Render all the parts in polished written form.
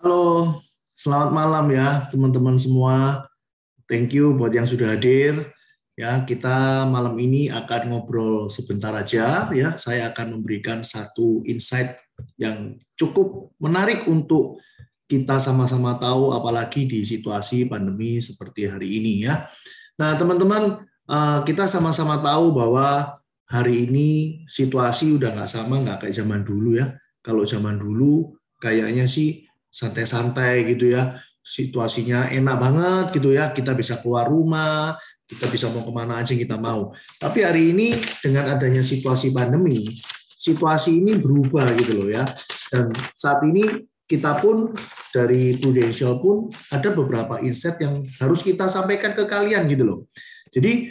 Halo, selamat malam ya teman-teman semua. Thank you buat yang sudah hadir. Ya, kita malam ini akan ngobrol sebentar aja ya. Saya akan memberikan satu insight yang cukup menarik untuk kita sama-sama tahu apalagi di situasi pandemi seperti hari ini ya. Nah, teman-teman, kita sama-sama tahu bahwa hari ini situasi udah nggak sama, nggak kayak zaman dulu ya. Kalau zaman dulu kayaknya sih santai-santai gitu ya, situasinya enak banget gitu ya, kita bisa keluar rumah, kita bisa mau kemana aja yang kita mau. Tapi hari ini dengan adanya situasi pandemi, situasi ini berubah gitu loh ya. Dan saat ini kita pun dari Prudential pun ada beberapa insight yang harus kita sampaikan ke kalian gitu loh. Jadi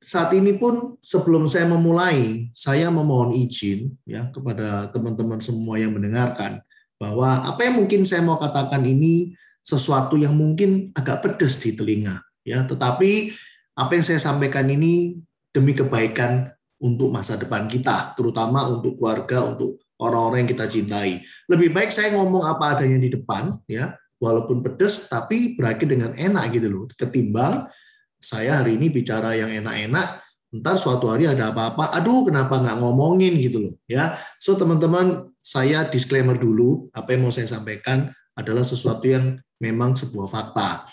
saat ini pun sebelum saya memulai, saya memohon izin ya kepada teman-teman semua yang mendengarkan bahwa apa yang mungkin saya mau katakan ini sesuatu yang mungkin agak pedas di telinga ya, tetapi apa yang saya sampaikan ini demi kebaikan untuk masa depan kita, terutama untuk keluarga, untuk orang-orang yang kita cintai. Lebih baik saya ngomong apa adanya di depan ya, walaupun pedas tapi berakhir dengan enak gitu loh, ketimbang saya hari ini bicara yang enak-enak, ntar suatu hari ada apa-apa, aduh kenapa nggak ngomongin gitu loh ya. So teman-teman, saya disclaimer dulu, apa yang mau saya sampaikan adalah sesuatu yang memang sebuah fakta.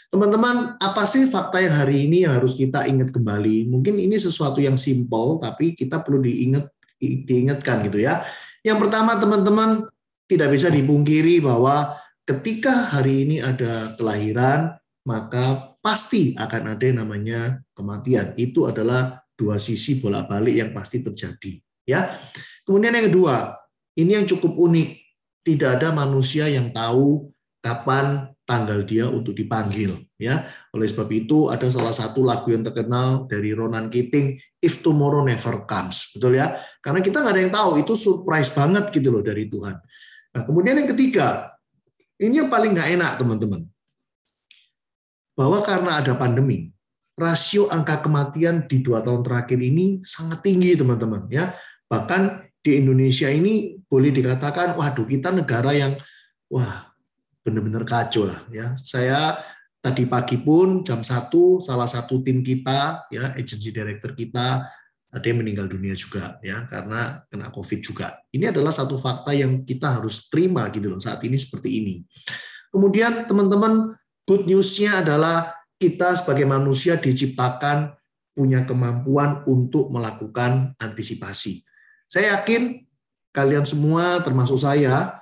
Teman-teman, apa sih fakta yang hari ini yang harus kita ingat kembali? Mungkin ini sesuatu yang simple, tapi kita perlu diingatkan gitu ya. Yang pertama teman-teman, tidak bisa dipungkiri bahwa ketika hari ini ada kelahiran, maka pasti akan ada yang namanya kematian. Itu adalah dua sisi bolak-balik yang pasti terjadi. Ya. Kemudian yang kedua, ini yang cukup unik. Tidak ada manusia yang tahu kapan tanggal dia untuk dipanggil. Ya. Oleh sebab itu ada salah satu lagu yang terkenal dari Ronan Keating, If Tomorrow Never Comes. Betul ya? Karena kita nggak ada yang tahu, itu surprise banget gitu loh dari Tuhan. Nah, kemudian yang ketiga, ini yang paling nggak enak teman-teman, bahwa karena ada pandemi, rasio angka kematian di 2 tahun terakhir ini sangat tinggi, teman-teman. Ya, bahkan di Indonesia ini boleh dikatakan, waduh, kita negara yang, wah, benar-benar kacau lah. Ya, saya tadi pagi pun jam 1, salah satu tim kita, ya, agency director kita, ada yang meninggal dunia juga, ya, karena kena COVID juga. Ini adalah satu fakta yang kita harus terima gitu loh saat ini seperti ini. Kemudian teman-teman, good news-nya adalah kita sebagai manusia diciptakan punya kemampuan untuk melakukan antisipasi. Saya yakin kalian semua termasuk saya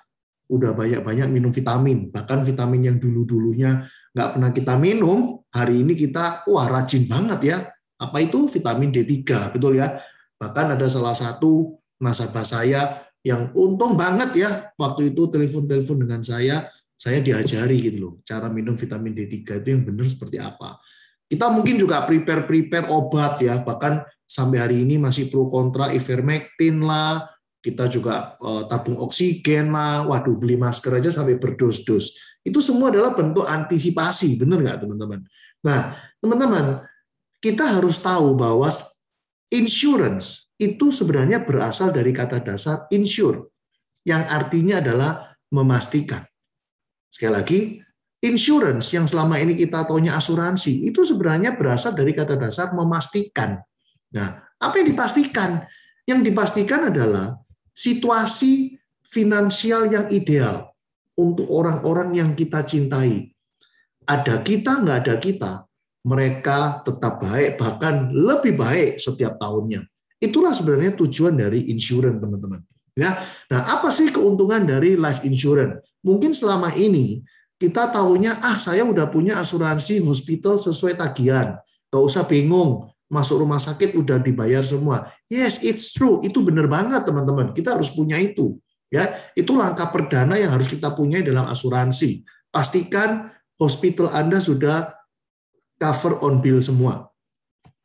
udah banyak-banyak minum vitamin. Bahkan vitamin yang dulu-dulunya nggak pernah kita minum, hari ini kita wah rajin banget ya. Apa itu? Vitamin D3, betul ya. Bahkan ada salah satu nasabah saya yang untung banget ya, waktu itu telepon-telepon dengan saya diajari gitu loh, cara minum vitamin D3 itu yang benar seperti apa. Kita mungkin juga prepare obat ya, bahkan sampai hari ini masih pro kontra ivermectin lah, kita juga tabung oksigen lah, waduh beli masker aja sampai berdos-dos. Itu semua adalah bentuk antisipasi, benar nggak teman-teman? Nah, teman-teman, kita harus tahu bahwa insurance itu sebenarnya berasal dari kata dasar insure, yang artinya adalah memastikan. Sekali lagi, insurance yang selama ini kita taunya asuransi, itu sebenarnya berasal dari kata dasar memastikan. Nah, apa yang dipastikan? Yang dipastikan adalah situasi finansial yang ideal untuk orang-orang yang kita cintai. Ada kita, nggak ada kita, mereka tetap baik, bahkan lebih baik setiap tahunnya. Itulah sebenarnya tujuan dari insurance, teman-teman. Ya, nah apa sih keuntungan dari life insurance? Mungkin selama ini kita tahunya, saya udah punya asuransi hospital sesuai tagihan, gak usah bingung, masuk rumah sakit udah dibayar semua. Yes, it's true, itu benar banget teman-teman. Kita harus punya itu. Ya, itu langkah perdana yang harus kita punya dalam asuransi. Pastikan hospital Anda sudah cover on bill semua.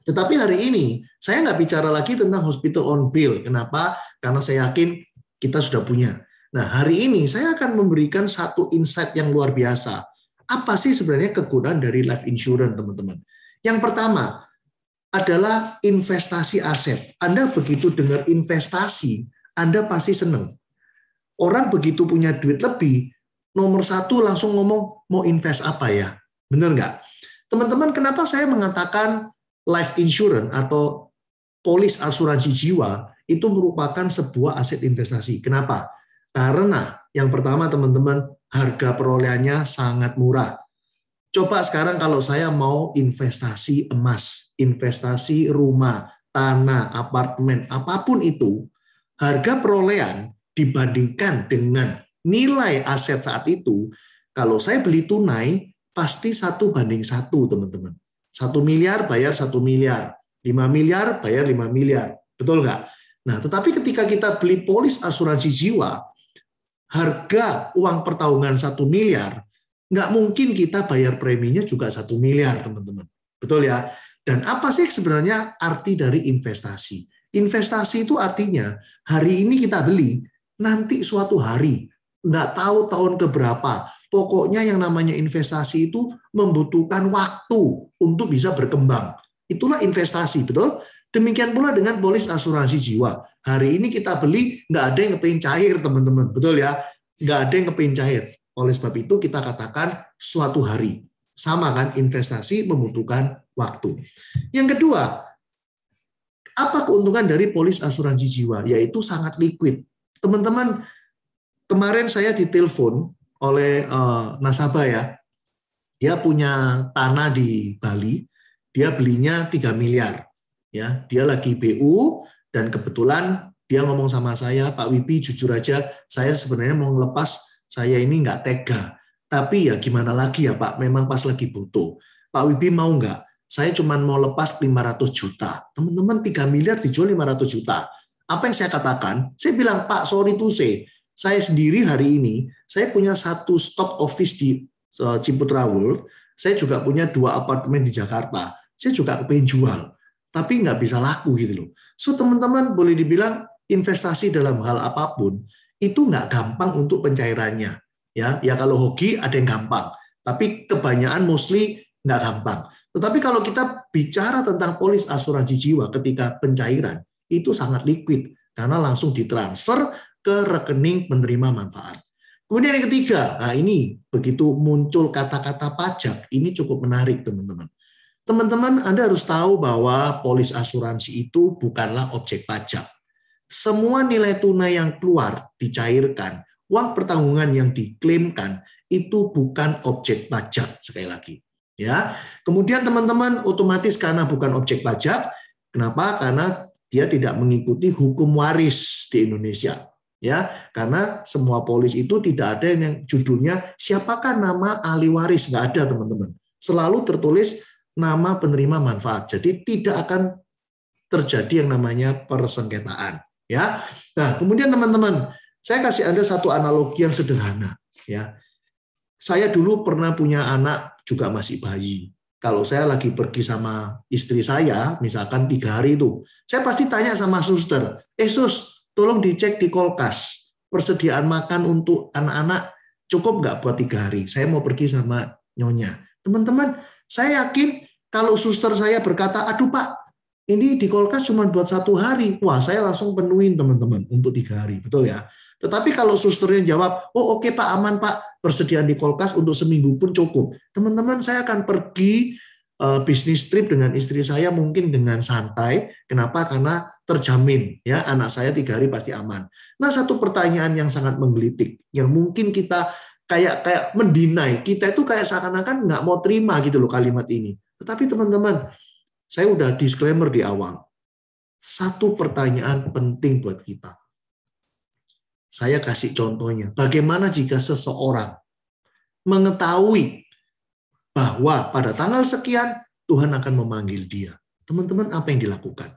Tetapi hari ini, saya nggak bicara lagi tentang hospital on bill. Kenapa? Karena saya yakin kita sudah punya. Nah, hari ini saya akan memberikan satu insight yang luar biasa. Apa sih sebenarnya kegunaan dari life insurance, teman-teman? Yang pertama adalah investasi aset. Anda begitu dengar investasi, Anda pasti senang. Orang begitu punya duit lebih, nomor satu langsung ngomong mau invest apa ya? Bener nggak? Teman-teman, kenapa saya mengatakan life insurance atau polis asuransi jiwa itu merupakan sebuah aset investasi? Kenapa? Karena yang pertama teman-teman, harga perolehannya sangat murah. Coba sekarang kalau saya mau investasi emas, investasi rumah, tanah, apartemen, apapun itu, harga perolehan dibandingkan dengan nilai aset saat itu, kalau saya beli tunai, pasti 1:1, teman-teman. 1 miliar bayar 1 miliar, 5 miliar bayar 5 miliar. Betul nggak? Nah, tetapi ketika kita beli polis asuransi jiwa, harga uang pertahunan 1 miliar, nggak mungkin kita bayar preminya juga 1 miliar, teman-teman. Betul ya? Dan apa sih sebenarnya arti dari investasi? Investasi itu artinya hari ini kita beli, nanti suatu hari, nggak tahu tahun keberapa, pokoknya yang namanya investasi itu membutuhkan waktu untuk bisa berkembang. Itulah investasi, betul? Demikian pula dengan polis asuransi jiwa. Hari ini kita beli, nggak ada yang kepingin cair, teman-teman. Betul ya? Nggak ada yang kepingin cair. Oleh sebab itu kita katakan suatu hari. Sama kan, investasi membutuhkan waktu. Yang kedua, apa keuntungan dari polis asuransi jiwa? Yaitu sangat liquid. Teman-teman, kemarin saya ditelepon oleh nasabah ya. Dia punya tanah di Bali, dia belinya 3 miliar. Ya, dia lagi BU dan kebetulan dia ngomong sama saya, Pak Wibi, jujur aja saya sebenarnya mau ngelepas, saya ini nggak tega. Tapi ya gimana lagi ya Pak, memang pas lagi butuh. Pak Wibi mau nggak? Saya cuma mau lepas 500 juta. Teman-teman 3 miliar dijual 500 juta. Apa yang saya katakan? Saya bilang, Pak, sorry to say, saya sendiri hari ini, saya punya 1 stop office di Ciputra World, saya juga punya 2 apartemen di Jakarta. Saya juga pengen jual, tapi nggak bisa laku gitu loh. So teman-teman boleh dibilang investasi dalam hal apapun itu nggak gampang untuk pencairannya. Ya kalau hoki ada yang gampang, tapi kebanyakan mostly nggak gampang. Tetapi kalau kita bicara tentang polis asuransi jiwa ketika pencairan, itu sangat liquid, karena langsung ditransfer ke rekening penerima manfaat. Kemudian yang ketiga, nah ini begitu muncul kata-kata pajak, ini cukup menarik teman-teman. Teman-teman, Anda harus tahu bahwa polis asuransi itu bukanlah objek pajak. Semua nilai tunai yang keluar, dicairkan, uang pertanggungan yang diklaimkan, itu bukan objek pajak, sekali lagi. Ya, kemudian teman-teman otomatis karena bukan objek pajak, kenapa? Karena dia tidak mengikuti hukum waris di Indonesia. Ya, karena semua polis itu tidak ada yang judulnya siapakah nama ahli waris, nggak ada teman-teman. Selalu tertulis nama penerima manfaat. Jadi tidak akan terjadi yang namanya persengketaan. Ya, nah kemudian teman-teman, saya kasih Anda satu analogi yang sederhana. Ya, saya dulu pernah punya anak juga masih bayi. Kalau saya lagi pergi sama istri saya, misalkan 3 hari itu, saya pasti tanya sama suster, sus, tolong dicek di kulkas, persediaan makan untuk anak-anak cukup nggak buat 3 hari? Saya mau pergi sama nyonya. Teman-teman, saya yakin kalau suster saya berkata, aduh Pak, ini di kulkas cuma buat 1 hari. Wah, saya langsung penuhin teman-teman untuk 3 hari. Betul ya? Tetapi kalau susternya jawab, oh oke Pak, aman Pak, persediaan di kulkas untuk seminggu pun cukup. Teman-teman, saya akan pergi bisnis trip dengan istri saya mungkin dengan santai. Kenapa? Karena terjamin ya anak saya 3 hari pasti aman. Nah, satu pertanyaan yang sangat menggelitik, yang mungkin kita kayak mendinai, kita itu kayak seakan-akan nggak mau terima gitu loh kalimat ini. Tetapi teman-teman, saya udah disclaimer di awal. Satu pertanyaan penting buat kita. Saya kasih contohnya. Bagaimana jika seseorang mengetahui bahwa pada tanggal sekian Tuhan akan memanggil dia? Teman-teman, apa yang dilakukan?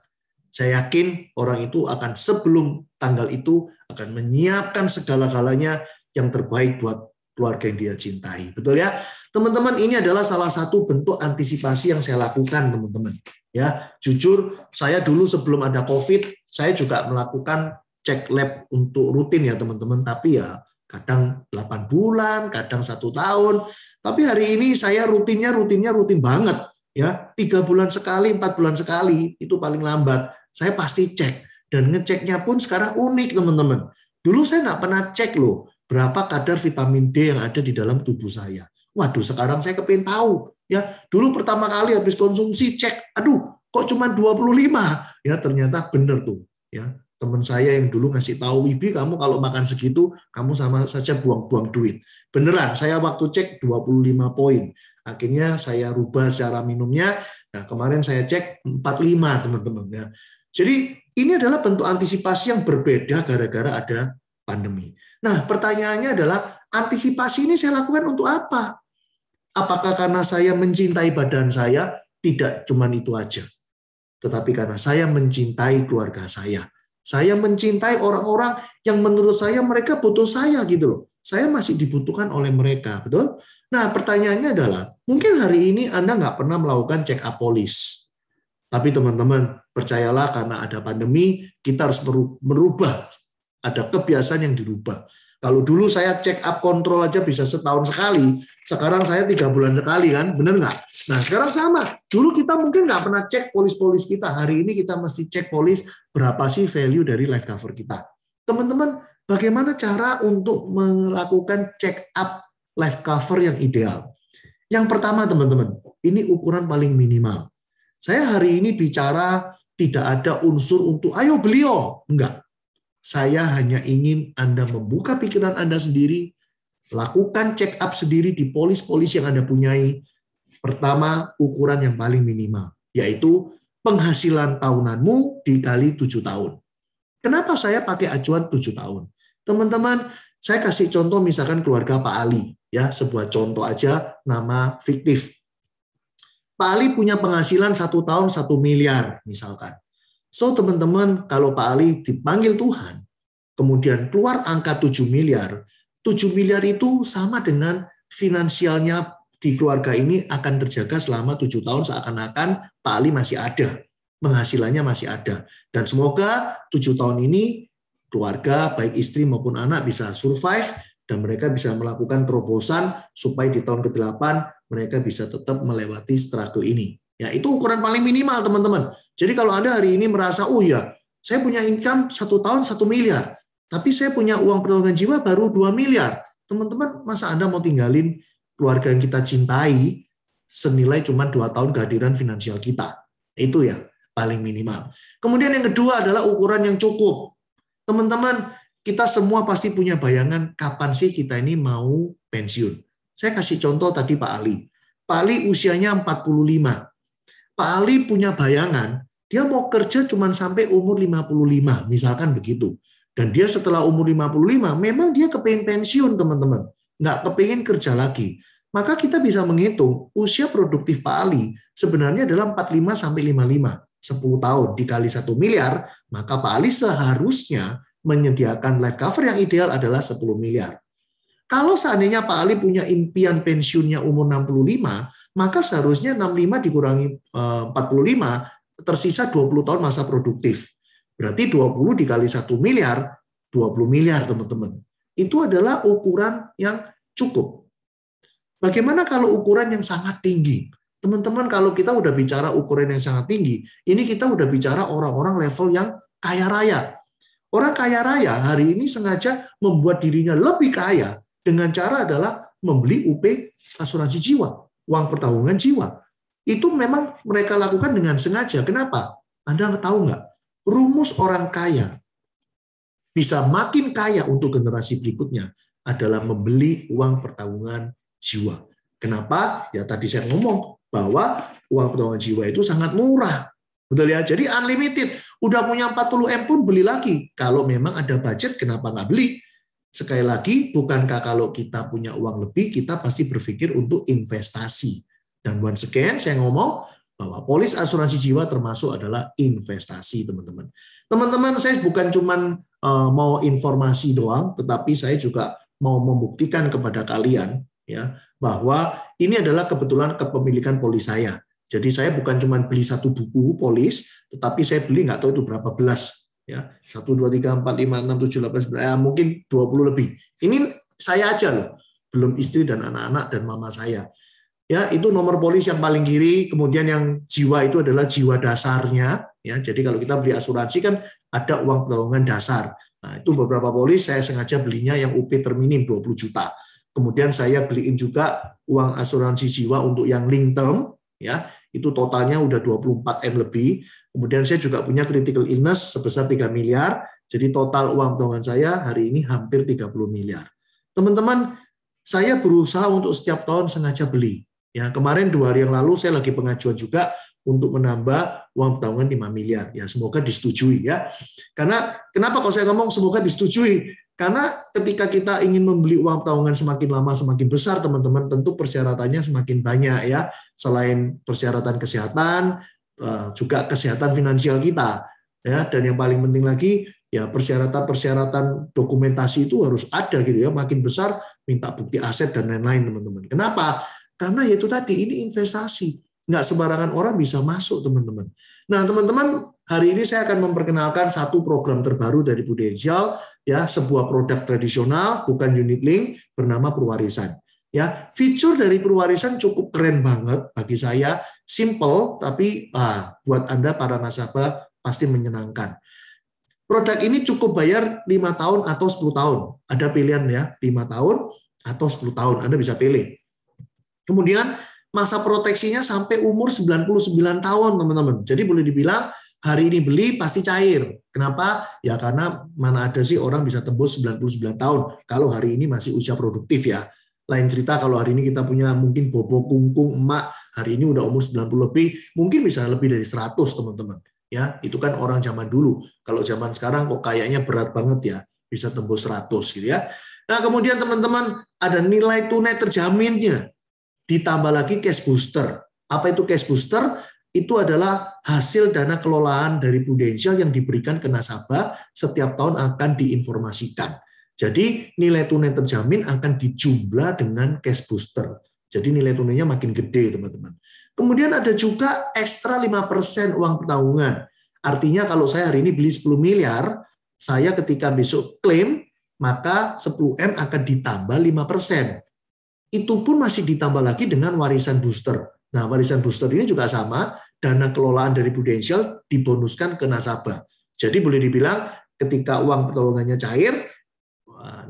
Saya yakin orang itu akan sebelum tanggal itu akan menyiapkan segala-galanya yang terbaik buat keluarga yang dia cintai. Betul ya? Teman-teman, ini adalah salah satu bentuk antisipasi yang saya lakukan, teman-teman. Ya, jujur saya dulu sebelum ada Covid, saya juga melakukan cek lab untuk rutin ya, teman-teman, tapi ya kadang 8 bulan, kadang 1 tahun. Tapi hari ini saya rutin banget ya. 3 bulan sekali, 4 bulan sekali, itu paling lambat. Saya pasti cek, dan ngeceknya pun sekarang unik, teman-teman. Dulu saya nggak pernah cek loh. berapa kadar vitamin D yang ada di dalam tubuh saya. Waduh, sekarang saya kepengen tahu. Ya, dulu pertama kali habis konsumsi cek, aduh, kok cuma 25? Ya, ternyata benar tuh. Ya, teman saya yang dulu ngasih tahu, Wibi, kamu kalau makan segitu, kamu sama saja buang-buang duit. Beneran, saya waktu cek 25 poin. Akhirnya saya rubah cara minumnya. Nah, kemarin saya cek 45, teman-teman. Ya. Jadi ini adalah bentuk antisipasi yang berbeda gara-gara ada pandemi. Nah, pertanyaannya adalah, antisipasi ini saya lakukan untuk apa? Apakah karena saya mencintai badan saya? Tidak cuma itu aja. Tetapi karena saya mencintai keluarga saya. Saya mencintai orang-orang yang menurut saya mereka butuh saya gitu loh. Saya masih dibutuhkan oleh mereka, betul? Nah, pertanyaannya adalah, mungkin hari ini Anda nggak pernah melakukan check up polis. Tapi teman-teman, percayalah karena ada pandemi, kita harus merubah. Ada kebiasaan yang dirubah. Kalau dulu saya check up kontrol aja bisa setahun sekali, sekarang saya 3 bulan sekali kan, bener nggak? Nah sekarang sama, dulu kita mungkin nggak pernah cek polis-polis kita, hari ini kita mesti cek polis berapa sih value dari life cover kita. Teman-teman, bagaimana cara untuk melakukan check up life cover yang ideal? Yang pertama teman-teman, ini ukuran paling minimal. Saya hari ini bicara tidak ada unsur untuk ayo beli, enggak. Saya hanya ingin Anda membuka pikiran Anda sendiri, lakukan check up sendiri di polis-polis yang Anda punyai. Pertama, ukuran yang paling minimal, yaitu penghasilan tahunanmu dikali 7 tahun. Kenapa saya pakai acuan 7 tahun? Teman-teman, saya kasih contoh misalkan keluarga Pak Ali, ya, sebuah contoh aja nama fiktif. Pak Ali punya penghasilan 1 tahun 1 miliar misalkan. So teman-teman, kalau Pak Ali dipanggil Tuhan, kemudian keluar angka 7 miliar, 7 miliar itu sama dengan finansialnya di keluarga ini akan terjaga selama 7 tahun seakan-akan Pak Ali masih ada, penghasilannya masih ada. Dan semoga 7 tahun ini keluarga, baik istri maupun anak bisa survive, dan mereka bisa melakukan terobosan supaya di tahun ke-8 mereka bisa tetap melewati struggle ini. Ya, itu ukuran paling minimal, teman-teman. Jadi kalau Anda hari ini merasa, oh ya, saya punya income 1 tahun 1 miliar, tapi saya punya uang perlindungan jiwa baru 2 miliar. Teman-teman, masa Anda mau tinggalin keluarga yang kita cintai senilai cuma 2 tahun kehadiran finansial kita? Itu ya, paling minimal. Kemudian yang kedua adalah ukuran yang cukup. Teman-teman, kita semua pasti punya bayangan kapan sih kita ini mau pensiun. Saya kasih contoh tadi Pak Ali. Pak Ali usianya 45. Pak Ali punya bayangan, dia mau kerja cuma sampai umur 55, misalkan begitu. Dan dia setelah umur 55, memang dia kepengen pensiun, teman-teman. Nggak kepengen kerja lagi. Maka kita bisa menghitung, usia produktif Pak Ali sebenarnya adalah 45 sampai 55. 10 tahun dikali 1 miliar, maka Pak Ali seharusnya menyediakan life cover yang ideal adalah 10 miliar. Kalau seandainya Pak Ali punya impian pensiunnya umur 65, maka seharusnya 65 dikurangi 45, tersisa 20 tahun masa produktif. Berarti 20 dikali 1 miliar, 20 miliar, teman-teman. Itu adalah ukuran yang cukup. Bagaimana kalau ukuran yang sangat tinggi? Teman-teman, kalau kita udah bicara ukuran yang sangat tinggi, ini kita udah bicara orang-orang level yang kaya raya. Orang kaya raya hari ini sengaja membuat dirinya lebih kaya dengan cara adalah membeli UP asuransi jiwa, uang pertanggungan jiwa. Itu memang mereka lakukan dengan sengaja. Kenapa? Anda tahu nggak? Rumus orang kaya bisa makin kaya untuk generasi berikutnya adalah membeli uang pertanggungan jiwa. Kenapa? Ya tadi saya ngomong bahwa uang pertanggungan jiwa itu sangat murah. Betul ya? Jadi unlimited. Udah punya 40M pun beli lagi. Kalau memang ada budget, kenapa nggak beli? Sekali lagi, bukankah kalau kita punya uang lebih, kita pasti berpikir untuk investasi. Dan once again, saya ngomong bahwa polis asuransi jiwa termasuk adalah investasi, teman-teman. Teman-teman, saya bukan cuma mau informasi doang, tetapi saya juga mau membuktikan kepada kalian ya bahwa ini adalah kebetulan kepemilikan polis saya. Jadi saya bukan cuma beli 1 buku polis, tetapi saya beli nggak tahu itu berapa belas. Ya, 1, 2, 3, 4, 5, 6, 7, 8, 9, mungkin 20 lebih. Ini saya aja loh, belum istri dan anak-anak dan mama saya. Ya, itu nomor polis yang paling kiri, kemudian yang jiwa itu adalah jiwa dasarnya. Ya, jadi kalau kita beli asuransi kan ada uang pertanggungan dasar. Nah, itu beberapa polis saya sengaja belinya yang UP terminim 20 juta. Kemudian saya beliin juga uang asuransi jiwa untuk yang link term, ya, itu totalnya udah 24M lebih. Kemudian saya juga punya critical illness sebesar 3 miliar. Jadi total uang tabungan saya hari ini hampir 30 miliar. Teman-teman, saya berusaha untuk setiap tahun sengaja beli. Ya, kemarin 2 hari yang lalu saya lagi pengajuan juga untuk menambah uang tabungan 5 miliar. Ya, semoga disetujui ya. Karena kenapa kalau saya ngomong semoga disetujui? Karena ketika kita ingin membeli uang tabungan semakin lama semakin besar, teman-teman, tentu persyaratannya semakin banyak ya. Selain persyaratan kesehatan, juga kesehatan finansial kita. Ya, dan yang paling penting lagi ya persyaratan-persyaratan dokumentasi itu harus ada gitu ya. Makin besar minta bukti aset dan lain-lain, teman-teman. Kenapa? Karena yaitu tadi ini investasi. Nggak sembarangan orang bisa masuk, teman-teman. Nah, teman-teman, hari ini saya akan memperkenalkan satu program terbaru dari Prudential, ya, sebuah produk tradisional, bukan unit link, bernama Purwarisan. Ya, fitur dari Purwarisan cukup keren banget bagi saya, simple, tapi buat Anda para nasabah pasti menyenangkan. Produk ini cukup bayar 5 tahun atau 10 tahun. Ada pilihan ya, 5 tahun atau 10 tahun, Anda bisa pilih. Kemudian masa proteksinya sampai umur 99 tahun, teman-teman. Jadi boleh dibilang hari ini beli pasti cair. Kenapa? Ya karena mana ada sih orang bisa tembus 99 tahun kalau hari ini masih usia produktif ya. Lain cerita kalau hari ini kita punya mungkin bobo kungkung emak, hari ini udah umur 90 lebih, mungkin bisa lebih dari 100, teman-teman. Ya, itu kan orang zaman dulu. Kalau zaman sekarang kok kayaknya berat banget ya, bisa tembus 100 gitu ya. Nah, kemudian teman-teman ada nilai tunai terjaminnya. Ditambah lagi cash booster. Apa itu cash booster? Itu adalah hasil dana kelolaan dari Prudential yang diberikan ke nasabah setiap tahun akan diinformasikan. Jadi nilai tunai terjamin akan dijumlah dengan cash booster. Jadi nilai tunainya makin gede, teman-teman. Kemudian ada juga ekstra 5% uang tabungan. Artinya kalau saya hari ini beli 10 miliar, saya ketika besok klaim, maka 10M akan ditambah 5%. Itu pun masih ditambah lagi dengan warisan booster. Nah, warisan booster ini juga sama, dana kelolaan dari Prudential dibonuskan ke nasabah. Jadi boleh dibilang ketika uang tabungannya cair,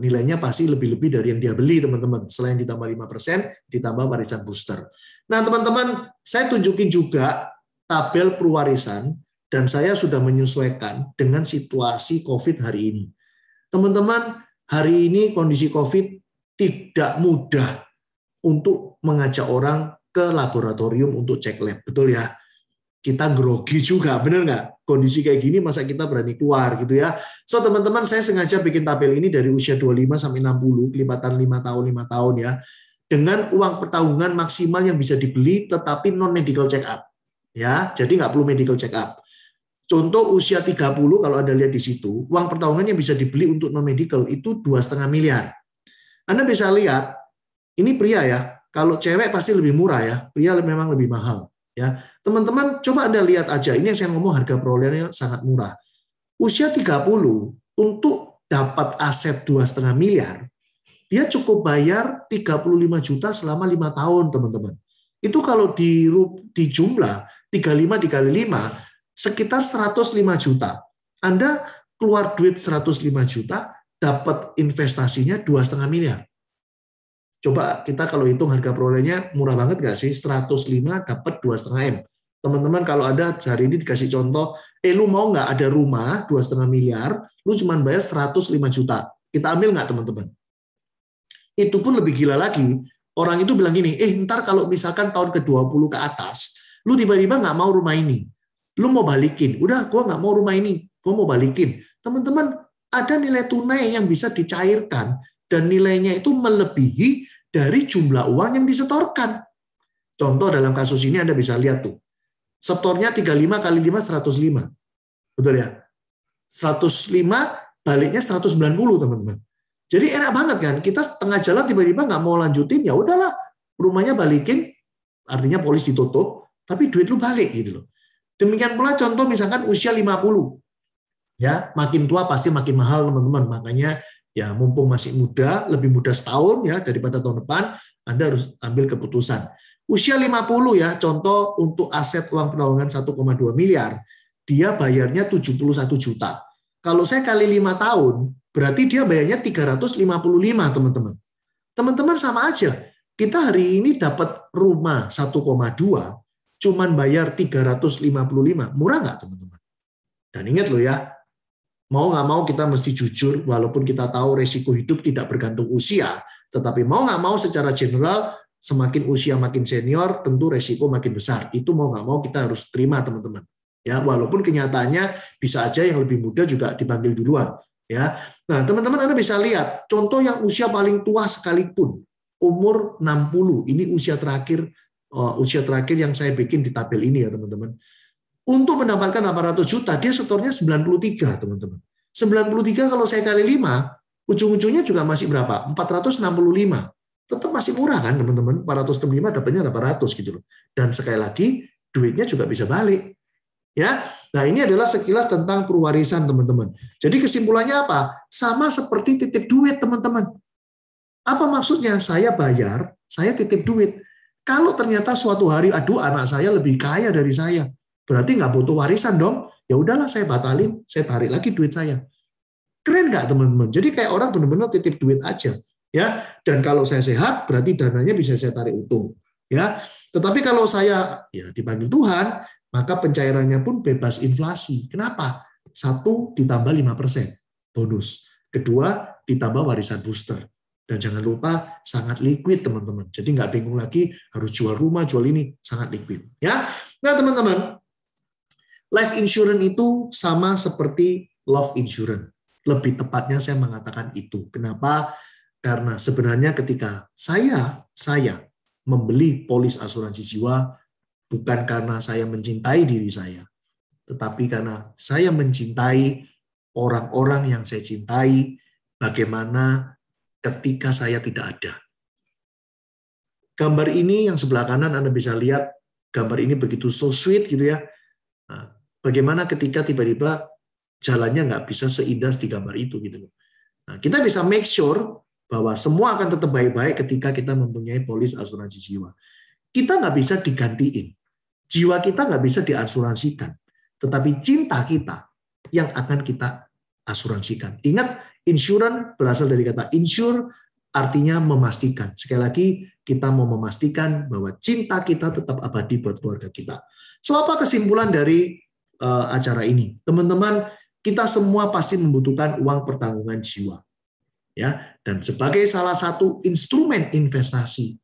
nilainya pasti lebih-lebih dari yang dia beli, teman-teman. Selain ditambah 5%, ditambah warisan booster. Nah, teman-teman, saya tunjukin juga tabel perwarisan, dan saya sudah menyesuaikan dengan situasi COVID hari ini. Teman-teman, hari ini kondisi COVID tidak mudah untuk mengajak orang ke laboratorium untuk cek lab. Betul ya? Kita grogi juga, bener nggak? Kondisi kayak gini masa kita berani keluar gitu ya. So teman-teman, saya sengaja bikin tabel ini dari usia 25 sampai 60, kelipatan 5 tahun ya. Dengan uang pertabungan maksimal yang bisa dibeli tetapi non medical check up. Ya, jadi nggak perlu medical check up. Contoh usia 30 kalau Anda lihat di situ, uang pertabungan yang bisa dibeli untuk non medical itu 2,5 miliar. Anda bisa lihat ini pria ya, kalau cewek pasti lebih murah ya, pria memang lebih mahal. Ya, teman-teman coba Anda lihat aja, ini yang saya ngomong harga perolehannya sangat murah. Usia 30 untuk dapat aset 2,5 miliar, dia cukup bayar 35 juta selama 5 tahun, teman-teman. Itu kalau di jumlah 35 dikali 5, sekitar 105 juta. Anda keluar duit 105 juta, dapat investasinya 2,5 miliar. Coba kita kalau hitung harga perolehannya murah banget nggak sih? 105 dapat 2,5M. Teman-teman kalau ada hari ini dikasih contoh, lu mau nggak ada rumah 2,5 miliar, lu cuma bayar 105 juta. Kita ambil nggak teman-teman? Itu pun lebih gila lagi. Orang itu bilang gini, ntar kalau misalkan tahun ke-20 ke atas, lu tiba-tiba nggak mau rumah ini. Lu mau balikin. Udah, gua nggak mau rumah ini. Gua mau balikin. Teman-teman, ada nilai tunai yang bisa dicairkan dan nilainya itu melebihi dari jumlah uang yang disetorkan. Contoh dalam kasus ini Anda bisa lihat tuh. Setornya 35 kali 5, 105. Betul ya? 105 baliknya 190, teman-teman. Jadi enak banget kan? Kita tengah jalan tiba-tiba nggak mau lanjutin, ya udahlah, rumahnya balikin, artinya polis ditutup, tapi duit lu balik gitu loh. Demikian pula contoh misalkan usia 50. Ya, makin tua pasti makin mahal, teman-teman. Makanya ya mumpung masih muda, lebih muda setahun ya daripada tahun depan, Anda harus ambil keputusan. Usia 50 ya, contoh untuk aset uang pertabungan 1,2 miliar, dia bayarnya 71 juta. Kalau saya kali 5 tahun, berarti dia bayarnya 355, teman-teman. Teman-teman sama aja. Kita hari ini dapat rumah 1,2, cuman bayar 355. Murah nggak, teman-teman? Dan ingat loh ya, mau nggak mau kita mesti jujur, walaupun kita tahu resiko hidup tidak bergantung usia, tetapi mau nggak mau secara general, semakin usia makin senior, tentu resiko makin besar. Itu mau nggak mau kita harus terima, teman-teman. Ya, walaupun kenyataannya bisa aja yang lebih muda juga dipanggil duluan. Ya, nah teman-teman Anda bisa lihat contoh yang usia paling tua sekalipun, umur 60. Ini usia terakhir yang saya bikin di tabel ini ya teman-teman. Untuk mendapatkan 800 juta, dia setornya 93, teman-teman. 93 kalau saya kali 5, ujung-ujungnya juga masih berapa? 465. Tetap masih murah kan, teman-teman? 465 dapatnya 800 gitu loh. Dan sekali lagi, duitnya juga bisa balik. Ya, nah ini adalah sekilas tentang perwarisan, teman-teman. Jadi kesimpulannya apa? Sama seperti titip duit, teman-teman. Apa maksudnya? Saya bayar, saya titip duit. Kalau ternyata suatu hari, aduh anak saya lebih kaya dari saya, berarti nggak butuh warisan dong. Ya udahlah, saya batalin, saya tarik lagi duit saya. Keren nggak, teman-teman? Jadi kayak orang benar-benar titip duit aja. Ya, dan kalau saya sehat, berarti dananya bisa saya tarik utuh. Ya, tetapi kalau saya ya dipanggil Tuhan, maka pencairannya pun bebas inflasi. Kenapa? 1 ditambah 5% bonus. Kedua, ditambah warisan booster. Dan jangan lupa sangat liquid, teman-teman. Jadi nggak bingung lagi harus jual rumah, jual ini, sangat liquid. Ya, nah teman-teman, life insurance itu sama seperti love insurance. Lebih tepatnya saya mengatakan itu. Kenapa? Karena sebenarnya ketika saya membeli polis asuransi jiwa, bukan karena saya mencintai diri saya, tetapi karena saya mencintai orang-orang yang saya cintai, bagaimana ketika saya tidak ada. Gambar ini yang sebelah kanan Anda bisa lihat, gambar ini begitu so sweet gitu ya. Nah, bagaimana ketika tiba-tiba jalannya nggak bisa seindah di gambar itu gitu. Nah, kita bisa make sure bahwa semua akan tetap baik-baik ketika kita mempunyai polis asuransi jiwa. Kita nggak bisa digantiin. Jiwa kita nggak bisa diasuransikan, tetapi cinta kita yang akan kita asuransikan. Ingat, insurance berasal dari kata insure, artinya memastikan. Sekali lagi, kita mau memastikan bahwa cinta kita tetap abadi buat keluarga kita. So, apa kesimpulan dari acara ini? Teman-teman, kita semua pasti membutuhkan uang pertanggungan jiwa. Ya, dan sebagai salah satu instrumen investasi,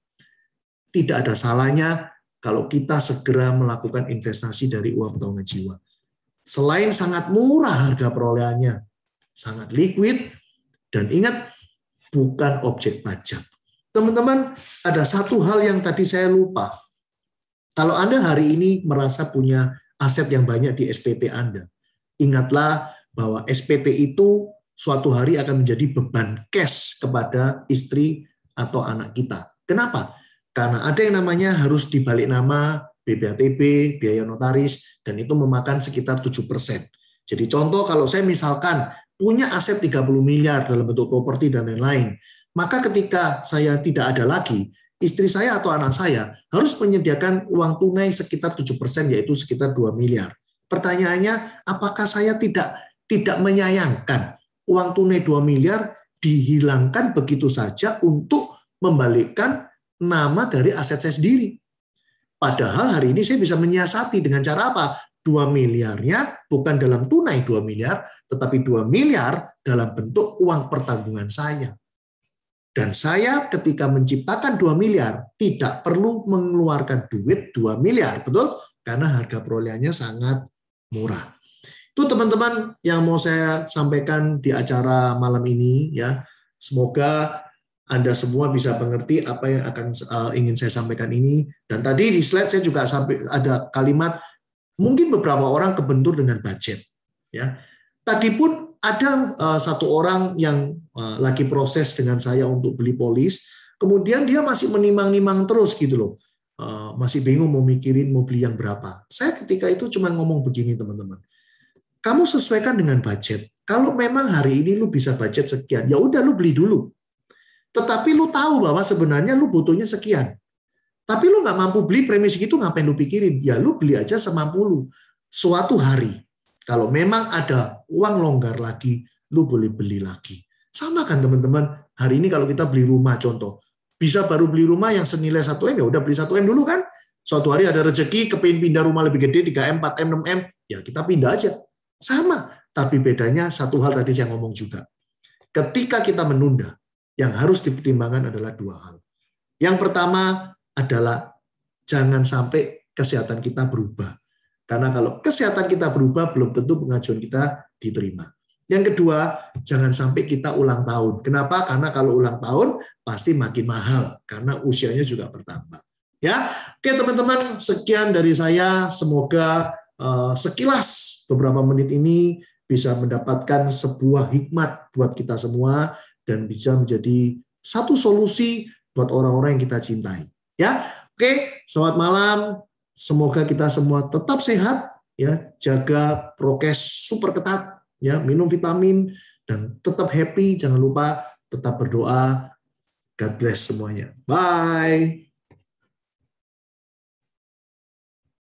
tidak ada salahnya kalau kita segera melakukan investasi dari uang pertanggungan jiwa. Selain sangat murah harga perolehannya, sangat liquid, dan ingat, bukan objek pajak. Teman-teman, ada satu hal yang tadi saya lupa. Kalau Anda hari ini merasa punya aset yang banyak di SPT Anda, ingatlah bahwa SPT itu suatu hari akan menjadi beban cash kepada istri atau anak kita. Kenapa? Karena ada yang namanya harus dibalik nama, BPATB, biaya notaris, dan itu memakan sekitar 7%. Jadi contoh kalau saya misalkan punya aset 30 miliar dalam bentuk properti dan lain-lain, maka ketika saya tidak ada lagi, istri saya atau anak saya harus menyediakan uang tunai sekitar 7%, yaitu sekitar 2 miliar. Pertanyaannya, apakah saya tidak menyayangkan uang tunai 2 miliar dihilangkan begitu saja untuk membalikkan nama dari aset saya sendiri? Padahal hari ini saya bisa menyiasati dengan cara apa? 2 miliarnya bukan dalam tunai 2 miliar, tetapi 2 miliar dalam bentuk uang pertanggungan saya. Dan saya ketika menciptakan 2 miliar, tidak perlu mengeluarkan duit 2 miliar, betul? Karena harga perolehannya sangat murah. Itu teman-teman yang mau saya sampaikan di acara malam ini, ya. Semoga Anda semua bisa mengerti apa yang akan ingin saya sampaikan ini. Dan tadi di slide saya juga sampai ada kalimat, mungkin beberapa orang kebentur dengan budget. Ya, tadi pun ada satu orang yang lagi proses dengan saya untuk beli polis, kemudian dia masih menimang-nimang terus gitu loh, masih bingung mau mikirin mau beli yang berapa. Saya ketika itu cuma ngomong begini, teman-teman, kamu sesuaikan dengan budget. Kalau memang hari ini lu bisa budget sekian, ya udah lu beli dulu. Tetapi lu tahu bahwa sebenarnya lu butuhnya sekian. Tapi lu nggak mampu beli premi segitu, ngapain lu pikirin? Ya lu beli aja semampu lu. Suatu hari, Kalau memang ada uang longgar lagi, lu boleh beli lagi. Sama kan teman-teman, hari ini kalau kita beli rumah contoh, bisa baru beli rumah yang senilai 1M, ya udah beli 1M dulu kan. Suatu hari ada rezeki, kepingin pindah rumah lebih gede, 3M, 4M, 6M, ya kita pindah aja. Sama, tapi bedanya satu hal tadi saya ngomong juga. Ketika kita menunda, yang harus dipertimbangkan adalah dua hal. Yang pertama adalah jangan sampai kesehatan kita berubah. Karena kalau kesehatan kita berubah, belum tentu pengajuan kita diterima. Yang kedua, jangan sampai kita ulang tahun. Kenapa? Karena kalau ulang tahun pasti makin mahal karena usianya juga bertambah. Ya, oke teman-teman, sekian dari saya. Semoga sekilas beberapa menit ini bisa mendapatkan sebuah hikmat buat kita semua dan bisa menjadi satu solusi buat orang-orang yang kita cintai. Ya, oke. Selamat malam. Semoga kita semua tetap sehat, ya, jaga prokes super ketat, ya, minum vitamin dan tetap happy. Jangan lupa tetap berdoa. God bless semuanya. Bye.